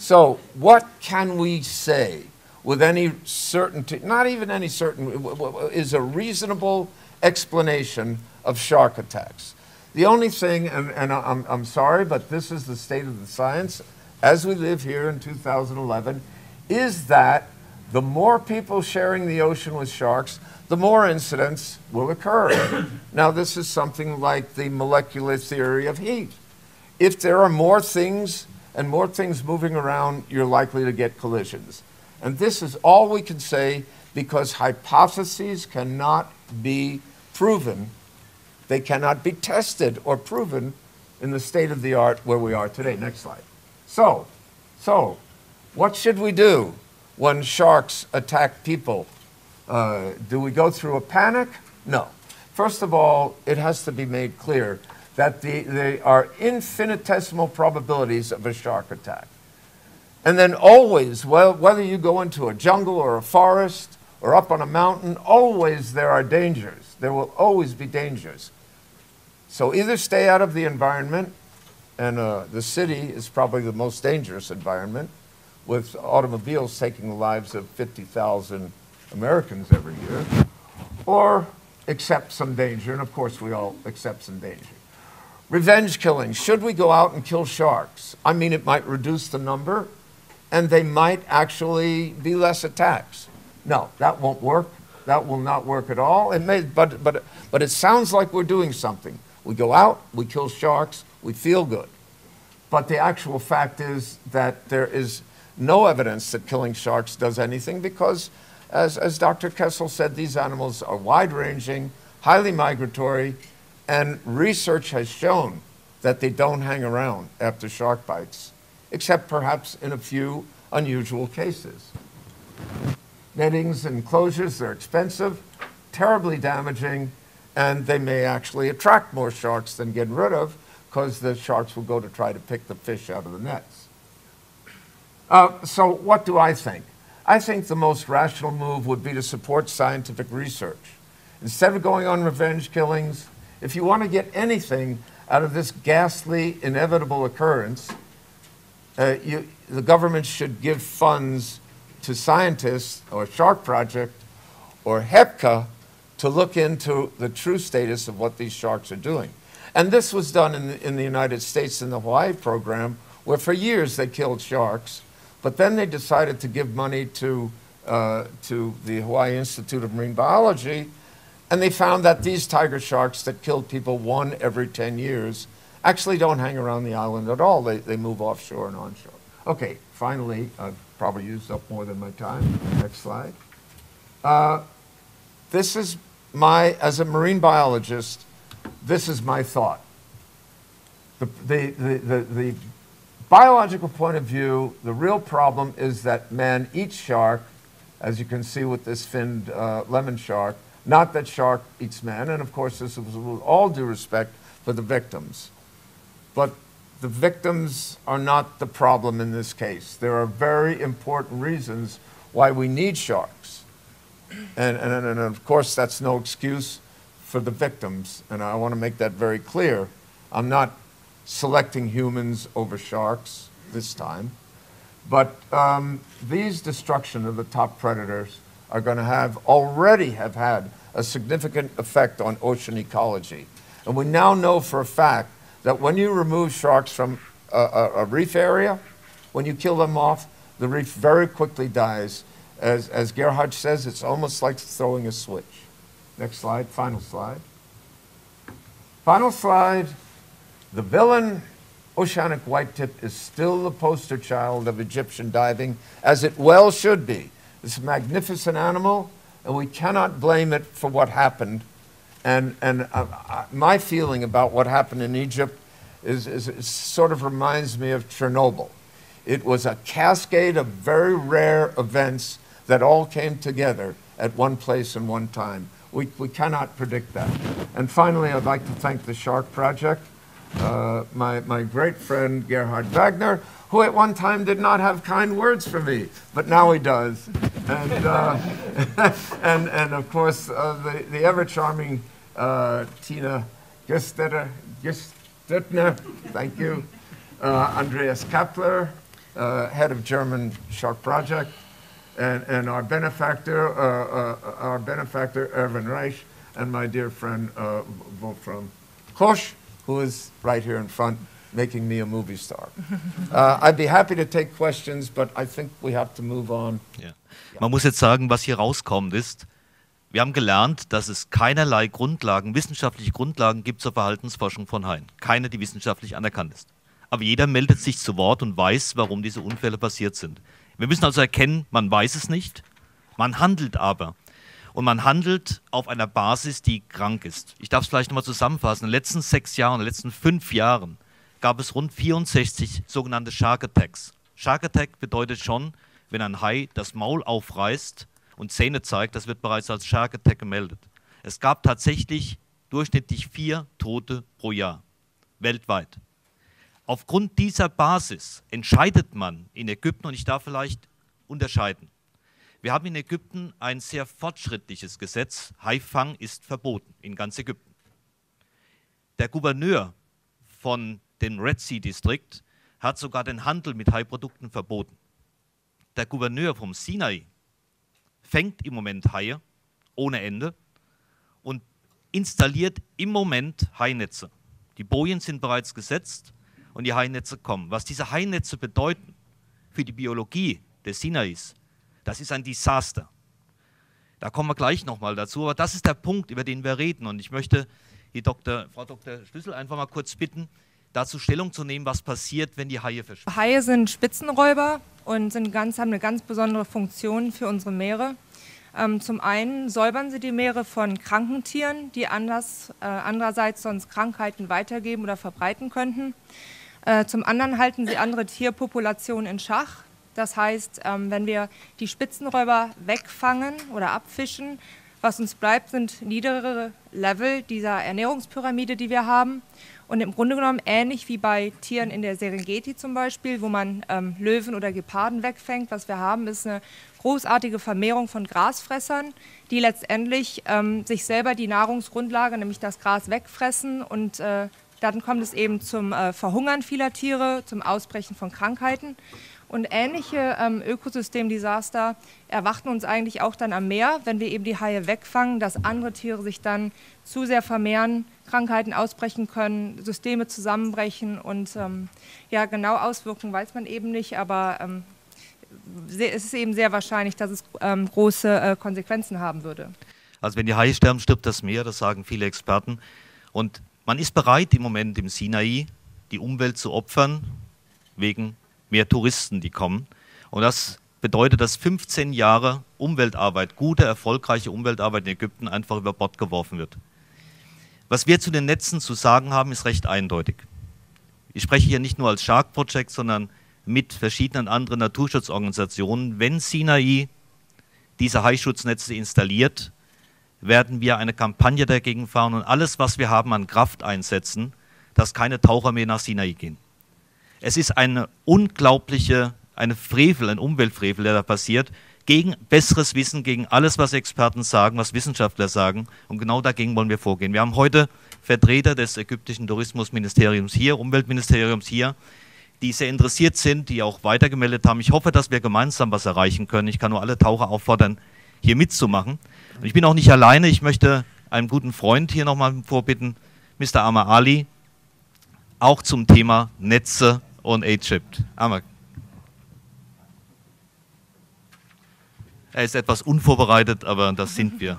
So what can we say with any certainty, not even any certainty, is a reasonable explanation of shark attacks? The only thing, and I'm sorry, but this is the state of the science as we live here in 2011, is that the more people sharing the ocean with sharks, the more incidents will occur. Now, this is something like the molecular theory of heat. If there are more things and more things moving around, you're likely to get collisions. And this is all we can say because hypotheses cannot be proven. They cannot be tested or proven in the state of the art where we are today. Next slide. So what should we do when sharks attack people? Do we go through a panic? No. First of all, it has to be made clear that there are infinitesimal probabilities of a shark attack. And then always, well, whether you go into a jungle or a forest or up on a mountain, always there are dangers. There will always be dangers. So either stay out of the environment, and the city is probably the most dangerous environment, with automobiles taking the lives of 50,000 Americans every year, or accept some danger, and of course we all accept some danger. Revenge killing. Should we go out and kill sharks? I mean, it might reduce the number, and they might actually be less attacks. No, that won't work. That will not work at all. It may, but it sounds like we're doing something. We go out, we kill sharks, we feel good. But the actual fact is that there is no evidence that killing sharks does anything because, as Dr. Kessel said, these animals are wide-ranging, highly migratory, and research has shown that they don't hang around after shark bites, except perhaps in a few unusual cases. Nettings and closures, they're expensive, terribly damaging, and they may actually attract more sharks than get rid of because the sharks will go to try to pick the fish out of the nets. So what do I think? I think the most rational move would be to support scientific research. Instead of going on revenge killings, if you want to get anything out of this ghastly, inevitable occurrence, the government should give funds to scientists or Sharkproject or HEPCA to look into the true status of what these sharks are doing. And this was done in the United States in the Hawaii program, where for years they killed sharks, but then they decided to give money to the Hawaii Institute of Marine Biology, and they found that these tiger sharks that killed people 1 every 10 years actually don't hang around the island at all. They move offshore and onshore. Okay, finally, I've probably used up more than my time. Next slide. This is as a marine biologist, this is my thought. The biological point of view, the real problem is that man eats shark, as you can see with this finned lemon shark, not that shark eats man, and of course this is with all due respect for the victims. But the victims are not the problem in this case. There are very important reasons why we need sharks. And of course that's no excuse for the victims, and I want to make that very clear. I'm not selecting humans over sharks this time, but these destruction of the top predators are going to already have had a significant effect on ocean ecology. And we now know for a fact that when you remove sharks from a reef area, when you kill them off, the reef very quickly dies. As Gerhard says, it's almost like throwing a switch. Next slide, final slide. Final slide. The villain, oceanic whitetip, is still the poster child of Egyptian diving, as it well should be. It's a magnificent animal, and we cannot blame it for what happened. And my feeling about what happened in Egypt is sort of reminds me of Chernobyl. It was a cascade of very rare events that all came together at one place and one time. We cannot predict that. And finally, I'd like to thank the Sharkproject, my great friend Gerhard Wegner, who at one time did not have kind words for me, but now he does. And, and of course, the ever-charming Tina Gestner, thank you, Andreas Kapler, head of German Sharkproject, and our benefactor, Erwin Reich, and my dear friend Wolfram Kosch, who is right here in front, making me a movie star. I'd be happy to take questions, but I think we have to move on. Ja. Man muss jetzt sagen, was hier rauskommt ist, wir haben gelernt, dass es keinerlei Grundlagen, wissenschaftliche Grundlagen gibt zur Verhaltensforschung von Haien. Keine, die wissenschaftlich anerkannt ist. Aber jeder meldet sich zu Wort und weiß, warum diese Unfälle passiert sind. Wir müssen also erkennen, man weiß es nicht, man handelt aber. Und man handelt auf einer Basis, die krank ist. Ich darf es vielleicht nochmal zusammenfassen. In den letzten 6 Jahren, in den letzten 5 Jahren gab es rund 64 sogenannte Shark Attacks. Shark Attack bedeutet schon, wenn ein Hai das Maul aufreißt und Zähne zeigt, das wird bereits als Shark Attack gemeldet. Es gab tatsächlich durchschnittlich 4 Tote pro Jahr, weltweit. Aufgrund dieser Basis entscheidet man in Ägypten, und ich darf vielleicht unterscheiden. Wir haben in Ägypten ein sehr fortschrittliches Gesetz. Haifang ist verboten in ganz Ägypten. Der Gouverneur von dem Red Sea Distrikt hat sogar den Handel mit Haiprodukten verboten. Der Gouverneur vom Sinai fängt im Moment Haie ohne Ende und installiert im Moment Hainetze. Die Bojen sind bereits gesetzt und die Hainetze kommen. Was diese Hainetze bedeuten für die Biologie des Sinais, das ist ein Desaster. Da kommen wir gleich nochmal dazu, aber das ist der Punkt, über den wir reden. Und ich möchte die Frau Dr. Schlüssel einfach mal kurz bitten, dazu Stellung zu nehmen, was passiert, wenn die Haie verschwinden. Haie sind Spitzenräuber und haben eine ganz besondere Funktion für unsere Meere. Zum einen säubern sie die Meere von kranken Tieren, die andererseits sonst Krankheiten weitergeben oder verbreiten könnten. Zum anderen halten sie andere Tierpopulationen in Schach. Das heißt, wenn wir die Spitzenräuber wegfangen oder abfischen, was uns bleibt, sind niedrigere Level dieser Ernährungspyramide, die wir haben. Und im Grunde genommen ähnlich wie bei Tieren in der Serengeti zum Beispiel, wo man Löwen oder Geparden wegfängt. Was wir haben, ist eine großartige Vermehrung von Grasfressern, die letztendlich sich selber die Nahrungsgrundlage, nämlich das Gras, wegfressen. Und dann kommt es eben zum Verhungern vieler Tiere, zum Ausbrechen von Krankheiten. Und ähnliche Ökosystemdesaster erwarten uns eigentlich auch dann am Meer, wenn wir eben die Haie wegfangen, dass andere Tiere sich dann zu sehr vermehren, Krankheiten ausbrechen können, Systeme zusammenbrechen und ja, genau Auswirkungen weiß man eben nicht, aber es ist eben sehr wahrscheinlich, dass es große Konsequenzen haben würde. Also wenn die Haie sterben, stirbt das Meer, das sagen viele Experten. Und man ist bereit im Moment im Sinai, die Umwelt zu opfern, wegen mehr Touristen, die kommen. Und das bedeutet, dass 15 Jahre Umweltarbeit, gute, erfolgreiche Umweltarbeit in Ägypten einfach über Bord geworfen wird. Was wir zu den Netzen zu sagen haben, ist recht eindeutig. Ich spreche hier nicht nur als Sharkproject, sondern mit verschiedenen anderen Naturschutzorganisationen. Wenn Sinai diese Haischutznetze installiert, werden wir eine Kampagne dagegen fahren und alles, was wir haben, an Kraft einsetzen, dass keine Taucher mehr nach Sinai gehen. Es ist eine unglaubliche, ein Umweltfrevel, der da passiert, gegen besseres Wissen, gegen alles, was Experten sagen, was Wissenschaftler sagen. Und genau dagegen wollen wir vorgehen. Wir haben heute Vertreter des ägyptischen Tourismusministeriums hier, Umweltministeriums hier, die sehr interessiert sind, die auch weitergemeldet haben. Ich hoffe, dass wir gemeinsam was erreichen können. Ich kann nur alle Taucher auffordern, hier mitzumachen. Und ich bin auch nicht alleine. Ich möchte einen guten Freund hier nochmal vorbitten, Mr. Amar Ali, auch zum Thema Netze und Egypt. Amar. Er ist etwas unvorbereitet, aber das sind wir.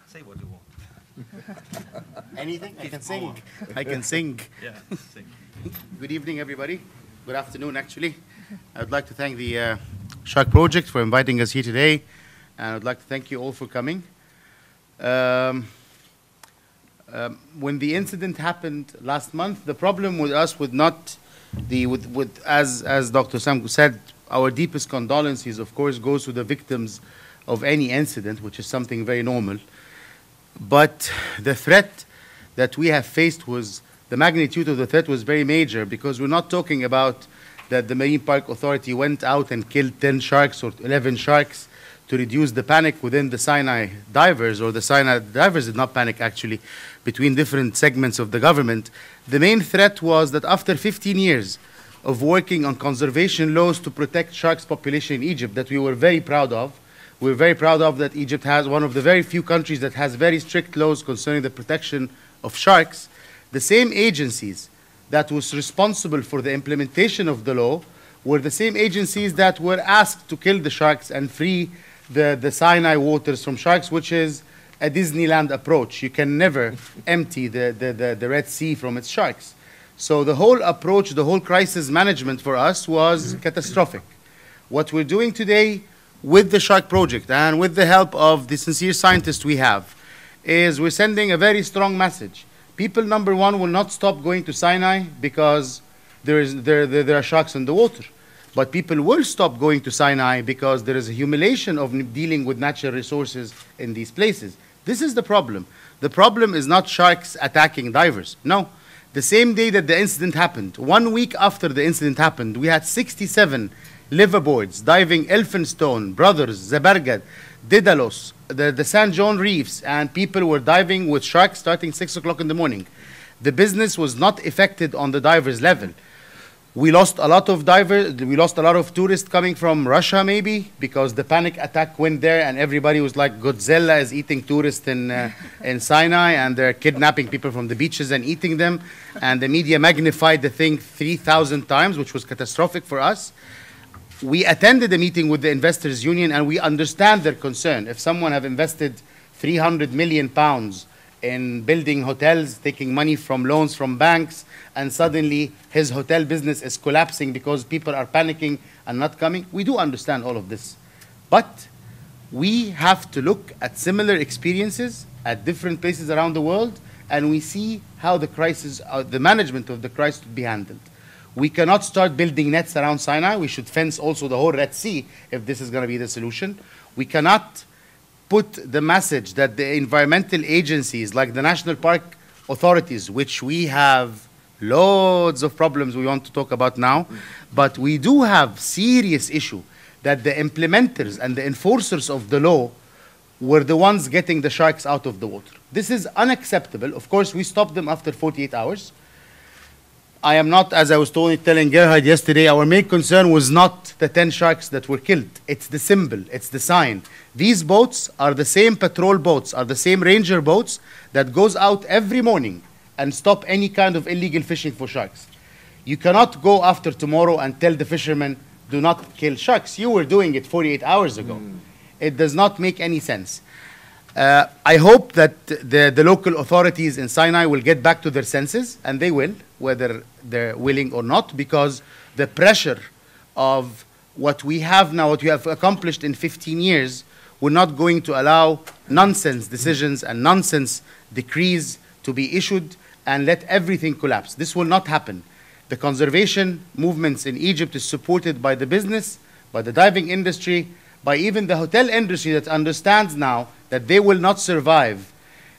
Say what you want. Anything? I can sing. I can sing. Yeah, sing. Good evening, everybody. Good afternoon, actually. I would like to thank the Sharkproject for inviting us here today, and I would like to thank you all for coming. When the incident happened last month, the problem with us would not as Dr. Sam said, our deepest condolences, of course, goes to the victims of any incident, which is something very normal. But the threat that we have faced the magnitude of the threat was very major, because we're not talking about that the Marine Park Authority went out and killed 10 sharks or 11 sharks to reduce the panic within the Sinai divers, or the Sinai divers did not panic actually, between different segments of the government. The main threat was that after 15 years of working on conservation laws to protect sharks population in Egypt that we were very proud of, we're very proud of that Egypt has one of the very few countries that has very strict laws concerning the protection of sharks. The same agencies that was responsible for the implementation of the law were the same agencies that were asked to kill the sharks and free the Sinai waters from sharks, which is a Disneyland approach. You can never empty the Red Sea from its sharks. So the whole approach, the whole crisis management for us was catastrophic. What we're doing today with the Shark Project and with the help of the sincere scientists we have is we're sending a very strong message. People, number one, will not stop going to Sinai because there are sharks in the water. But people will stop going to Sinai because there is a humiliation of dealing with natural resources in these places. This is the problem. The problem is not sharks attacking divers. No. The same day that the incident happened, 1 week after the incident happened, we had 67 liveaboards diving Elphinstone, Brothers, Zabargad, Daedalus, the San John reefs, and people were diving with sharks starting 6 o'clock in the morning. The business was not affected on the divers level. We lost a lot of divers, we lost a lot of tourists coming from Russia maybe, because the panic attack went there and everybody was like, Godzilla is eating tourists in Sinai, and they're kidnapping people from the beaches and eating them. And the media magnified the thing 3,000 times, which was catastrophic for us. We attended a meeting with the Investors Union and we understand their concern. If someone have invested 300 million pounds in building hotels, taking money from loans from banks, and suddenly his hotel business is collapsing because people are panicking and not coming, we do understand all of this. But we have to look at similar experiences at different places around the world, and we see how the crisis, the management of the crisis would be handled. We cannot start building nets around Sinai. We should fence also the whole Red Sea if this is going to be the solution. We cannot put the message that the environmental agencies like the national park authorities, which we have loads of problems we want to talk about now, but we do have serious issue that the implementers and the enforcers of the law were the ones getting the sharks out of the water. This is unacceptable. Of course, we stopped them after 48 hours. I am not, as I was telling Gerhard yesterday, our main concern was not the 10 sharks that were killed. It's the symbol, it's the sign. These boats are the same patrol boats, are the same ranger boats that goes out every morning and stop any kind of illegal fishing for sharks. You cannot go after tomorrow and tell the fishermen, do not kill sharks. You were doing it 48 hours ago. It does not make any sense. I hope that the local authorities in Sinai will get back to their senses, and they will, whether they're willing or not, because the pressure of what we have now, what we have accomplished in 15 years, we're not going to allow nonsense decisions and nonsense decrees to be issued and let everything collapse. This will not happen. The conservation movements in Egypt is supported by the business, by the diving industry, by even the hotel industry that understands now that they will not survive.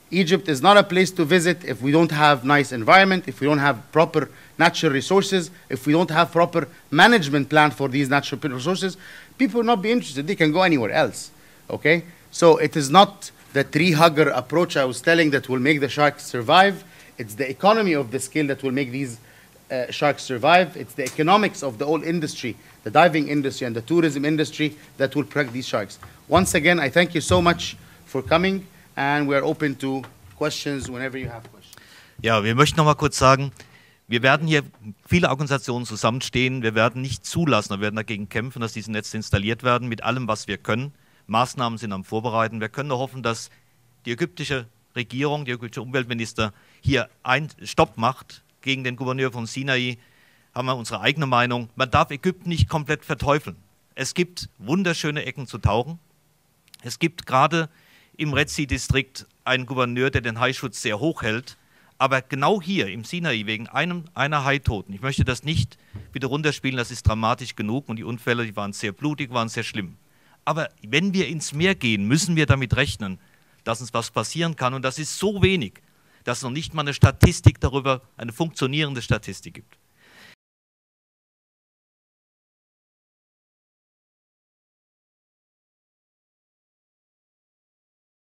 Egypt is not a place to visit if we don't have nice environment, if we don't have proper natural resources, if we don't have proper management plan for these natural resources. People will not be interested. They can go anywhere else. Okay? So it is not the tree-hugger approach I was telling that will make the sharks survive. It's the economy of the scale that will make these sharks survive. It's the economics of the whole industry, the diving industry and the tourism industry that will protect these sharks. Once again, I thank you so much for coming, and we are open to questions whenever you have questions. Ja, wir möchten noch mal kurz sagen, wir werden hier viele Organisationen zusammenstehen. Wir werden nicht zulassen, wir werden dagegen kämpfen, dass diese Netze installiert werden, mit allem, was wir können. Maßnahmen sind am Vorbereiten. Wir können nur hoffen, dass die ägyptische Regierung, die ägyptische Umweltminister hier einen Stopp macht. Gegen den Gouverneur von Sinai haben wir unsere eigene Meinung. Man darf Ägypten nicht komplett verteufeln. Es gibt wunderschöne Ecken zu tauchen. Es gibt gerade im Red Sea-Distrikt einen Gouverneur, der den Haischutz sehr hoch hält. Aber genau hier im Sinai wegen einer Haitoten, ich möchte das nicht wieder runterspielen, das ist dramatisch genug und die Unfälle, die waren sehr blutig, waren sehr schlimm. Aber wenn wir ins Meer gehen, müssen wir damit rechnen, dass uns was passieren kann. Und das ist so wenig, dass es noch nicht mal eine Statistik darüber, eine funktionierende Statistik gibt.